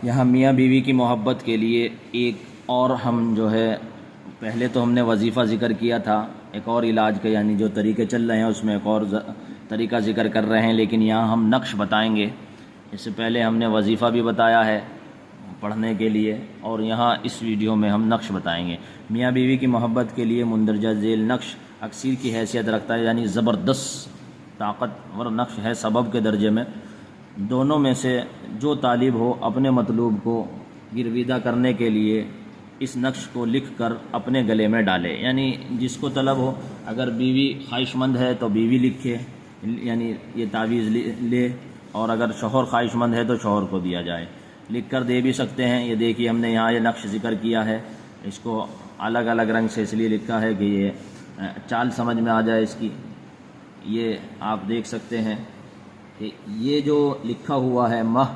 یہاں میاں بیوی کی محبت کے لیے ایک اور ہم جو ہے پہلے تو ہم نے وظیفہ ذکر کیا تھا ایک اور علاج کا، یعنی جو طریقے چل رہے ہیں اس میں ایک اور طریقہ ذکر کر رہے ہیں، لیکن یہاں ہم نقش بتائیں گے۔ اس سے پہلے ہم نے وظیفہ بھی بتایا ہے پڑھنے کے لیے، اور یہاں اس ویڈیو میں ہم نقش بتائیں گے۔ میاں بیوی کی محبت کے لیے مندرجہ ذیل نقش اکثیر کی حیثیت رکھتا ہے، یعنی زبردست طاقتور نقش ہے سبب کے درجے میں۔ دونوں میں سے جو طالب ہو اپنے مطلوب کو گرویدہ کرنے کے لیے اس نقش کو لکھ کر اپنے گلے میں ڈالے، یعنی جس کو طلب ہو، اگر بیوی خواہش مند ہے تو بیوی لکھے، یعنی یہ تعویذ لے، اور اگر شوہر خواہش مند ہے تو شوہر کو دیا جائے، لکھ کر دے بھی سکتے ہیں۔ یہ دیکھیے ہم نے یہاں یہ نقش ذکر کیا ہے، اس کو الگ الگ رنگ سے اس لیے لکھا ہے کہ یہ چال سمجھ میں آ جائے اس کی۔ یہ آپ دیکھ سکتے ہیں کہ یہ جو لکھا ہوا ہے ماہ،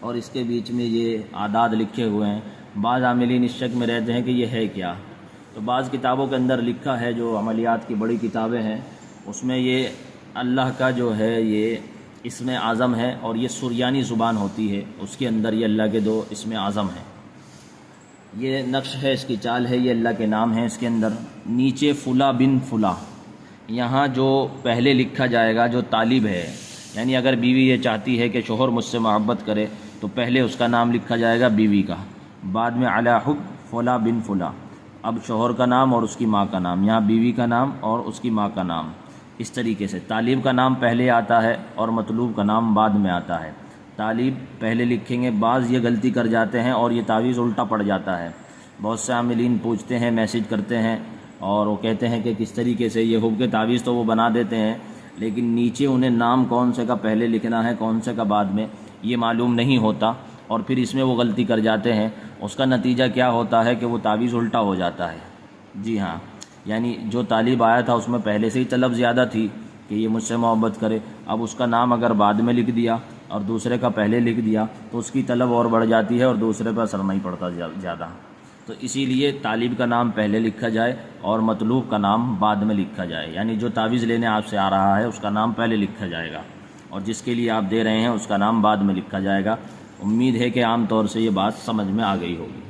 اور اس کے بیچ میں یہ اعداد لکھے ہوئے ہیں۔ بعض عاملین اس شک میں رہتے ہیں کہ یہ ہے کیا، تو بعض کتابوں کے اندر لکھا ہے، جو عملیات کی بڑی کتابیں ہیں اس میں یہ اللہ کا جو ہے یہ اسم اعظم ہے، اور یہ سریانی زبان ہوتی ہے، اس کے اندر یہ اللہ کے دو اسم اعظم ہیں۔ یہ نقش ہے، اس کی چال ہے، یہ اللہ کے نام ہیں اس کے اندر۔ نیچے فلاں بن فلاں، یہاں جو پہلے لکھا جائے گا جو طالب ہے، یعنی اگر بیوی یہ چاہتی ہے کہ شوہر مجھ سے محبت کرے تو پہلے اس کا نام لکھا جائے گا بیوی کا، بعد میں علی حب فلاں بن فلاں، اب شوہر کا نام اور اس کی ماں کا نام، یہاں بیوی کا نام اور اس کی ماں کا نام۔ اس طریقے سے طالب کا نام پہلے آتا ہے اور مطلوب کا نام بعد میں آتا ہے۔ طالب پہلے لکھیں گے، بعض یہ غلطی کر جاتے ہیں اور یہ تعویذ الٹا پڑ جاتا ہے۔ بہت سے عاملین پوچھتے ہیں، میسج کرتے ہیں، اور وہ کہتے ہیں کہ کس طریقے سے یہ حب کے تعویذ تو وہ بنا دیتے ہیں، لیکن نیچے انہیں نام کون سے کا پہلے لکھنا ہے کون سے کا بعد میں یہ معلوم نہیں ہوتا، اور پھر اس میں وہ غلطی کر جاتے ہیں۔ اس کا نتیجہ کیا ہوتا ہے کہ وہ تعویذ الٹا ہو جاتا ہے۔ جی ہاں، یعنی جو طالب آیا تھا اس میں پہلے سے ہی طلب زیادہ تھی کہ یہ مجھ سے محبت کرے، اب اس کا نام اگر بعد میں لکھ دیا اور دوسرے کا پہلے لکھ دیا تو اس کی طلب اور بڑھ جاتی ہے اور دوسرے پر اثر نہیں پڑتا زیادہ۔ تو اسی لیے طالب کا نام پہلے لکھا جائے اور مطلوب کا نام بعد میں لکھا جائے، یعنی جو تعویذ لینے آپ سے آ رہا ہے اس کا نام پہلے لکھا جائے گا، اور جس کے لیے آپ دے رہے ہیں اس کا نام بعد میں لکھا جائے گا۔ امید ہے کہ عام طور سے یہ بات سمجھ میں آ گئی ہوگی۔